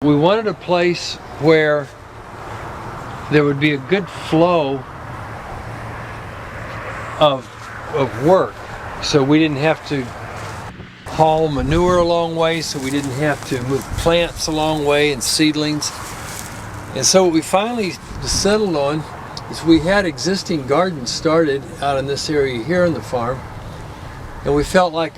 we wanted a place where there would be a good flow of work, so we didn't have to haul manure a long way, so we didn't have to move plants a long way and seedlings. And so what we finally settled on is we had existing gardens started out in this area here on the farm, and we felt like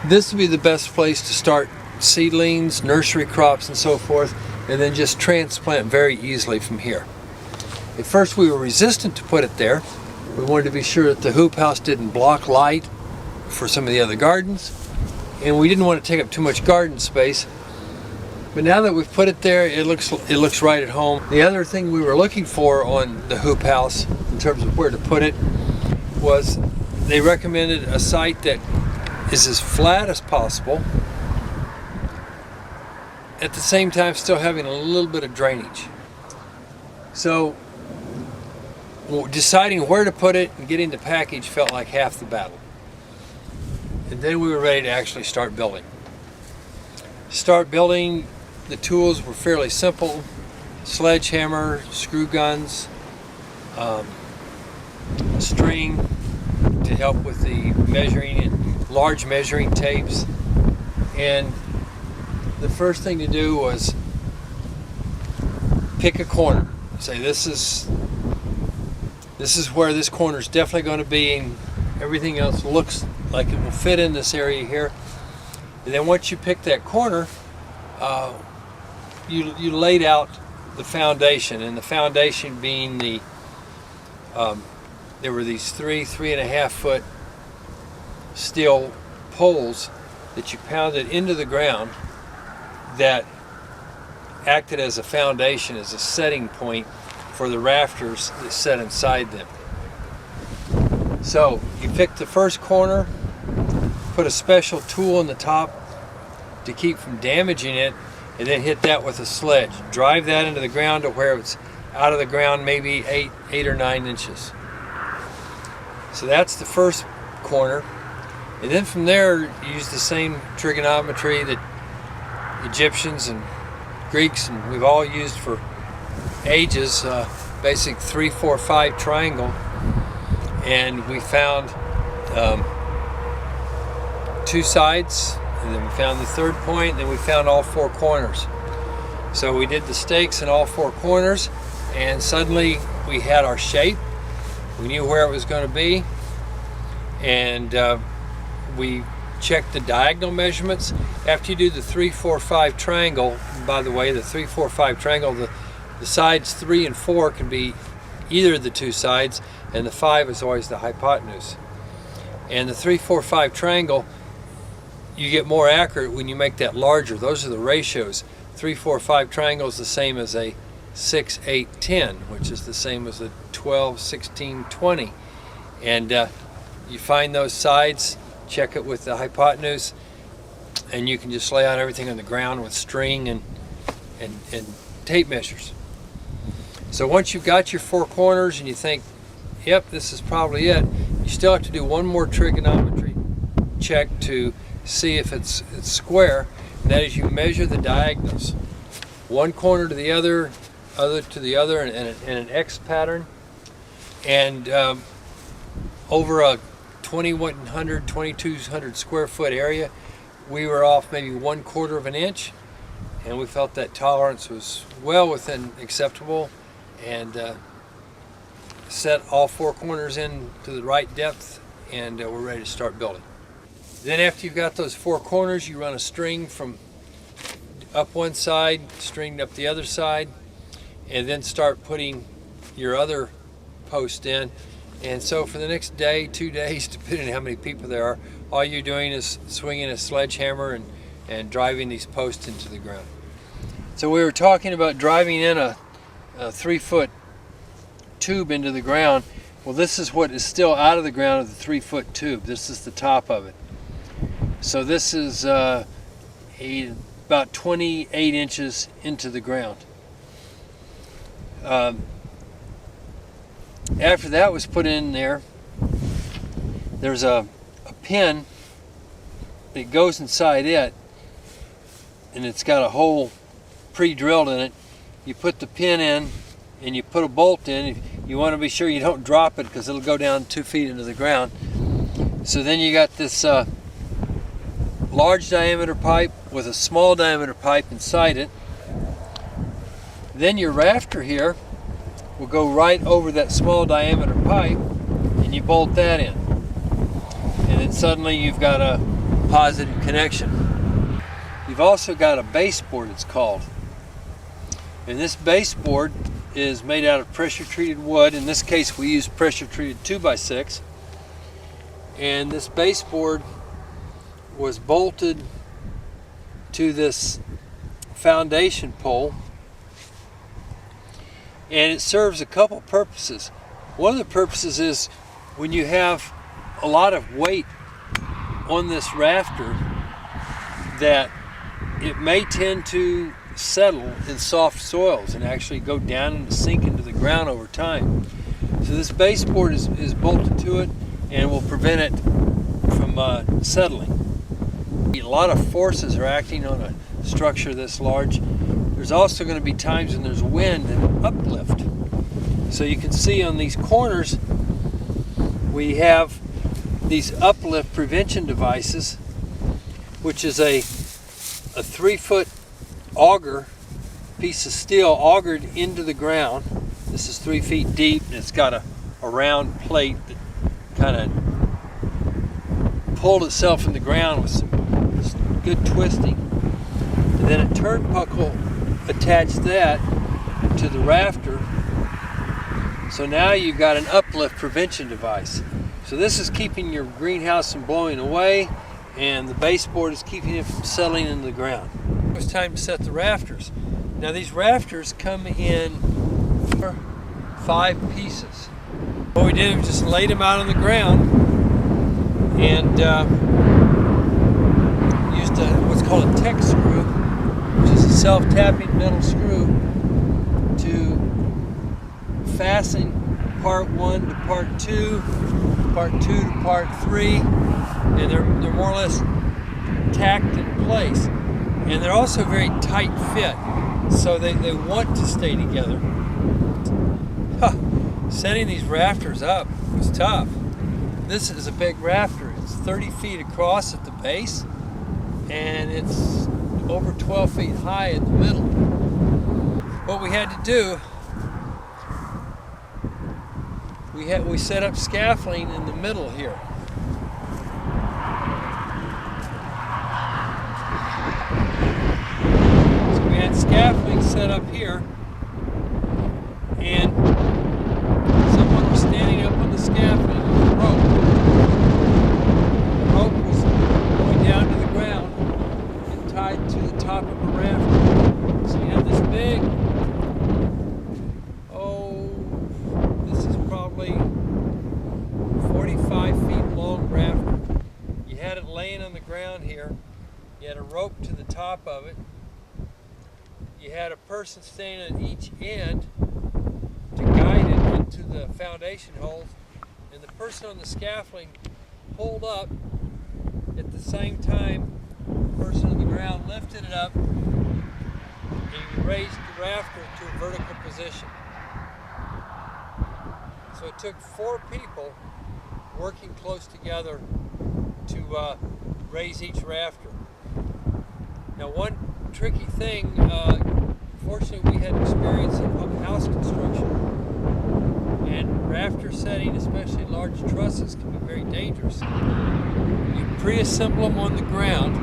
this would be the best place to start seedlings, nursery crops, and so forth, and then just transplant very easily from here. At first we were resistant to put it there. We wanted to be sure that the hoop house didn't block light for some of the other gardens, and we didn't want to take up too much garden space. But now that we've put it there, it looks right at home. The other thing we were looking for on the hoop house in terms of where to put it was they recommended a site that is as flat as possible, at the same time still having a little bit of drainage. So deciding where to put it and getting the package felt like half the battle. And then we were ready to actually start building. The tools were fairly simple: sledgehammer, screw guns, string to help with the measuring, and large measuring tapes. And the first thing to do was pick a corner. Say this is where this corner is definitely going to be, and everything else looks like it will fit in this area here. And then once you pick that corner, you laid out the foundation, and the foundation being there were these 3.5 foot steel poles that you pounded into the ground that acted as a foundation, as a setting point for the rafters that set inside them. So you pick the first corner, put a special tool in the top to keep from damaging it, and then hit that with a sledge. Drive that into the ground to where it's out of the ground maybe 8 or 9 inches. So that's the first corner. And then from there, use the same trigonometry that Egyptians and Greeks and we've all used for ages, basic 3, 4, 5 triangle. And we found 2 sides, and then we found the third point, and then we found all 4 corners. So we did the stakes in all 4 corners, and suddenly we had our shape. We knew where it was going to be, and we checked the diagonal measurements. After you do the 3, 4, 5 triangle, by the way, the 3, 4, 5 triangle, the sides 3 and 4 can be either of the 2 sides, and the 5 is always the hypotenuse. And the 3, 4, 5 triangle, you get more accurate when you make that larger. Those are the ratios. 3, 4, 5 triangle is the same as a 6, 8, 10, which is the same as a 12, 16, 20. And you find those sides, check it with the hypotenuse, and you can just lay out everything on the ground with string and tape measures. So once you've got your 4 corners and you think, yep, this is probably it, you still have to do one more trigonometry check to see if it's square. And that is, you measure the diagonals, one corner to the other to the other, in an X pattern. And over a 2,100, 2,200 square foot area, we were off maybe 1/4 of an inch, and we felt that tolerance was well within acceptable, and set all 4 corners in to the right depth, and we're ready to start building. Then after you've got those 4 corners, you run a string from up one side, string up the other side, and then start putting your other post in. And so for the next day, 2 days, depending on how many people there are, all you're doing is swinging a sledgehammer and driving these posts into the ground. So we were talking about driving in a 3-foot tube into the ground. Well, this is what is still out of the ground of the 3-foot tube. This is the top of it. So this is about 28 inches into the ground. After that was put in there, there's a pin that goes inside it, and it's got a hole pre-drilled in it. You put the pin in and you put a bolt in. You want to be sure you don't drop it because it'll go down 2 feet into the ground. So then you got this large diameter pipe with a small diameter pipe inside it. Then your rafter here will go right over that small diameter pipe, and you bolt that in. And then suddenly you've got a positive connection. You've also got a baseboard, it's called. And this baseboard is made out of pressure treated wood. In this case we use pressure treated 2x6. And this baseboard was bolted to this foundation pole, and it serves a couple purposes. One of the purposes is when you have a lot of weight on this rafter, that it may tend to settle in soft soils and actually go down and sink into the ground over time. So this baseboard is bolted to it and will prevent it from settling. A lot of forces are acting on a structure this large. There's also going to be times when there's wind and uplift. So you can see on these corners we have these uplift prevention devices, which is a 3-foot auger, piece of steel augered into the ground. This is 3 feet deep, and it's got a round plate that kind of pulled itself in the ground with some good twisting. And then a turnbuckle attached that to the rafter. So now you've got an uplift prevention device. So this is keeping your greenhouse from blowing away, and the baseboard is keeping it from settling into the ground. It's time to set the rafters. Now these rafters come in 5 pieces. What we did was just laid them out on the ground and used what's called a tech screw, which is a self-tapping metal screw, to fasten part 1 to part 2, part 2 to part 3, and they're more or less tacked in place. And they're also very tight fit, so they want to stay together. Setting these rafters up was tough. This is a big rafter. It's 30 feet across at the base, and it's over 12 feet high in the middle. What we had to do, we set up scaffolding in the middle here. So we had scaffolding set up here, and someone was standing up on the scaffolding with a rope. The rope was going down to the ground and tied to the top of a rafter. So you had this big, this is probably 45 feet long rafter. You had it laying on the ground here. You had a rope to the top of it. You had a person standing at each end to guide it into the foundation holes, and the person on the scaffolding pulled up at the same time. The person on the ground lifted it up, and you raised the rafter to a vertical position. So it took 4 people working close together to raise each rafter. Now, one tricky thing, fortunately we had experience in house construction, and rafter setting, especially large trusses, can be very dangerous. You pre-assemble them on the ground,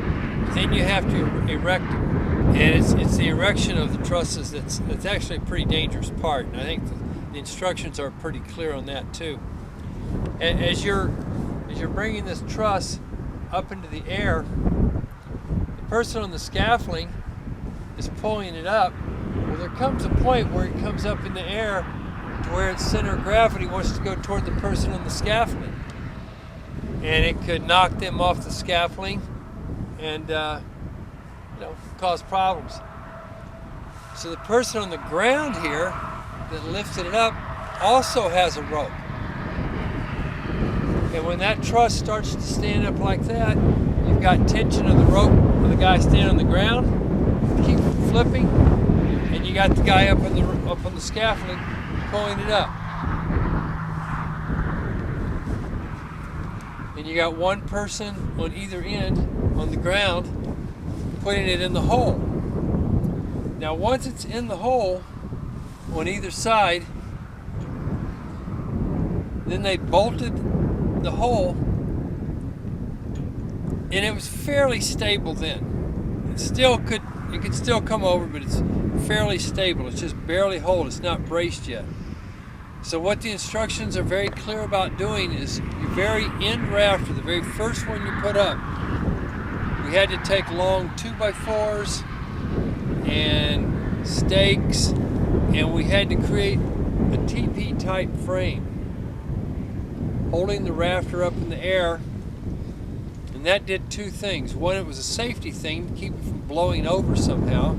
then you have to erect them. And it's the erection of the trusses that's actually a pretty dangerous part, and I think the instructions are pretty clear on that too. As you're bringing this truss up into the air, the person on the scaffolding is pulling it up. Well, there comes a point where it comes up in the air to where its center of gravity wants to go toward the person on the scaffolding, and it could knock them off the scaffolding and cause problems. So the person on the ground here that lifted it up also has a rope, and when that truss starts to stand up like that, you've got tension of the rope of the guy standing on the ground. Keep flipping, you got the guy up on the scaffolding pulling it up. And you got one person on either end on the ground putting it in the hole. Now once it's in the hole on either side, then they bolted the hole, and it was fairly stable then. It could still come over, but it's fairly stable. It's just barely hold. It's not braced yet. So what the instructions are very clear about doing is your very end rafter, the very first one you put up, we had to take long 2x4s and stakes, and we had to create a TP type frame holding the rafter up in the air. And that did two things. One, it was a safety thing to keep it from blowing over somehow.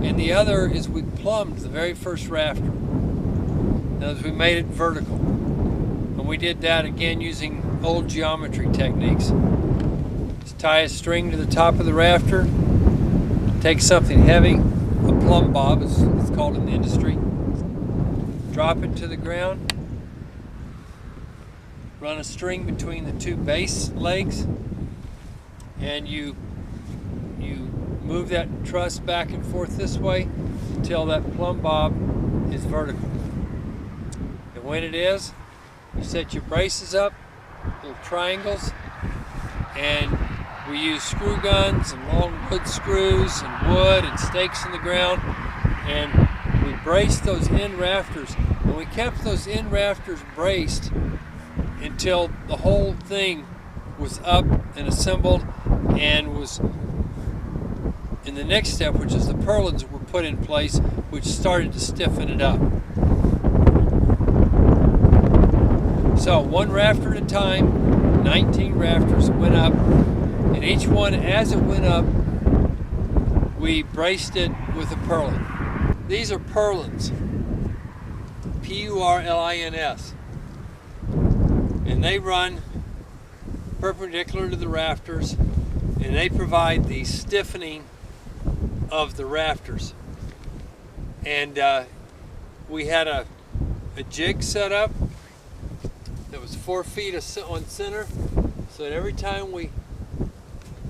And the other is we plumbed the very first rafter. In other words, we made it vertical. And we did that again using old geometry techniques. Just tie a string to the top of the rafter, take something heavy, a plumb bob as it's called in the industry, drop it to the ground, run a string between the two base legs, and you move that truss back and forth this way until that plumb bob is vertical. And when it is, you set your braces up, little triangles, and we use screw guns and long wood screws and wood and stakes in the ground, and we braced those end rafters, and we kept those end rafters braced until the whole thing was up and assembled, and was in the next step, which is the purlins were put in place, which started to stiffen it up. So one rafter at a time, 19 rafters went up, and each one as it went up, we braced it with a purlin. These are purlins, P-U-R-L-I-N-S. And they run perpendicular to the rafters, and they provide the stiffening of the rafters. And we had a jig set up that was 4 feet on center, so that every time we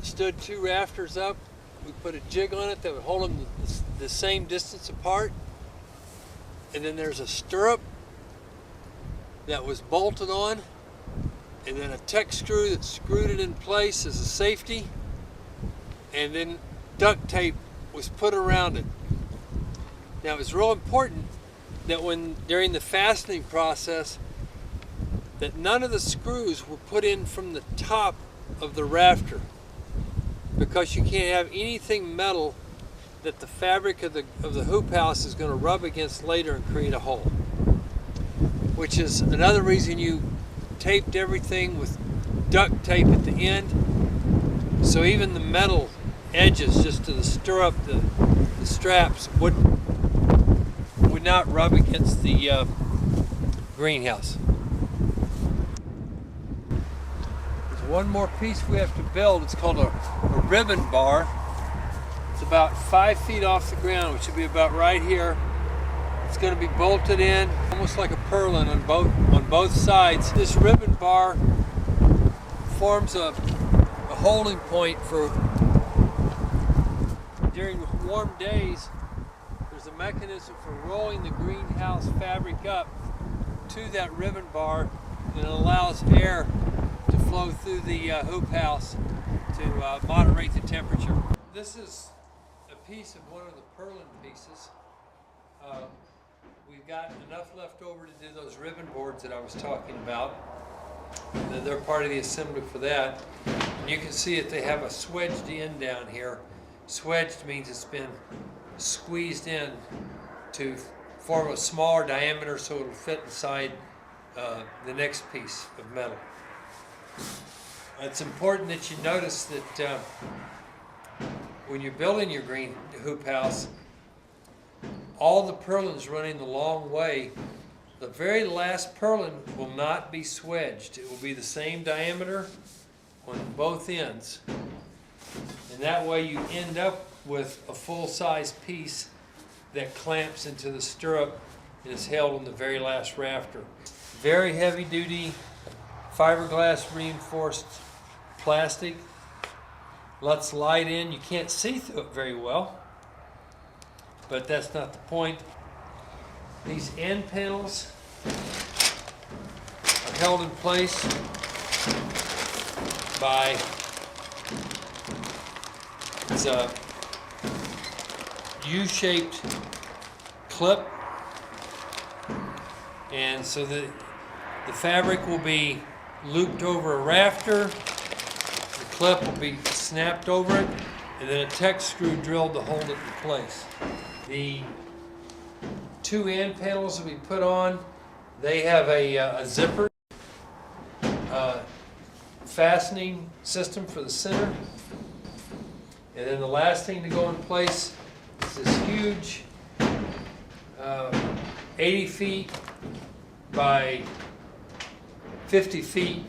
stood two rafters up, we put a jig on it that would hold them the same distance apart. And then there's a stirrup that was bolted on, and then a Tech screw that screwed it in place as a safety, and then duct tape was put around it. Now, it was real important that during the fastening process, that none of the screws were put in from the top of the rafter, because you can't have anything metal that the fabric of the hoop house is going to rub against later and create a hole. Which is another reason you taped everything with duct tape at the end, so even the metal edges just to the stirrup, the straps would not rub against the greenhouse. There's one more piece we have to build. It's called a ribbon bar. It's about 5 feet off the ground, which should be about right here. It's going to be bolted in almost like a purlin on both sides. This ribbon bar forms a holding point for during warm days. There's a mechanism for rolling the greenhouse fabric up to that ribbon bar, and it allows air to flow through the hoop house to moderate the temperature. This is a piece of one of the purlin pieces. We've got enough left over to do those ribbon boards that I was talking about. They're part of the assembly for that. And you can see that they have a swedged end down here. Swedged means it's been squeezed in to form a smaller diameter so it'll fit inside the next piece of metal. It's important that you notice that when you're building your green hoop house, all the purlins running the long way, the very last purlin will not be swedged. It will be the same diameter on both ends. And that way you end up with a full-size piece that clamps into the stirrup and is held on the very last rafter. Very heavy duty fiberglass reinforced plastic. Lets light in. You can't see through it very well, but that's not the point. These end panels are held in place by it's a U-shaped clip, and so the fabric will be looped over a rafter, the clip will be snapped over it, and then a Tek screw drilled to hold it in place. The two end panels that we put on, they have a zipper fastening system for the center, and then the last thing to go in place is this huge 80 feet by 50 feet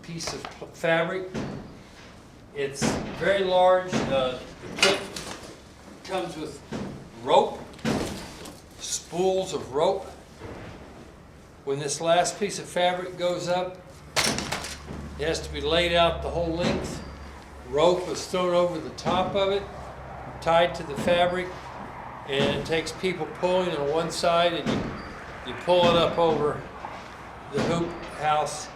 piece of fabric. It's very large. The kit comes with rope, spools of rope. When this last piece of fabric goes up, it has to be laid out the whole length. Rope is thrown over the top of it, tied to the fabric, and it takes people pulling on one side, and you pull it up over the hoop house,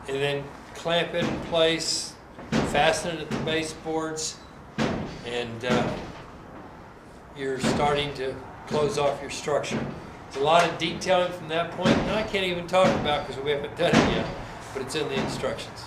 and then clamp it in place, fasten it at the baseboards, and you're starting to close off your structure. There's a lot of detailing from that point, and I can't even talk about because we haven't done it yet, but it's in the instructions.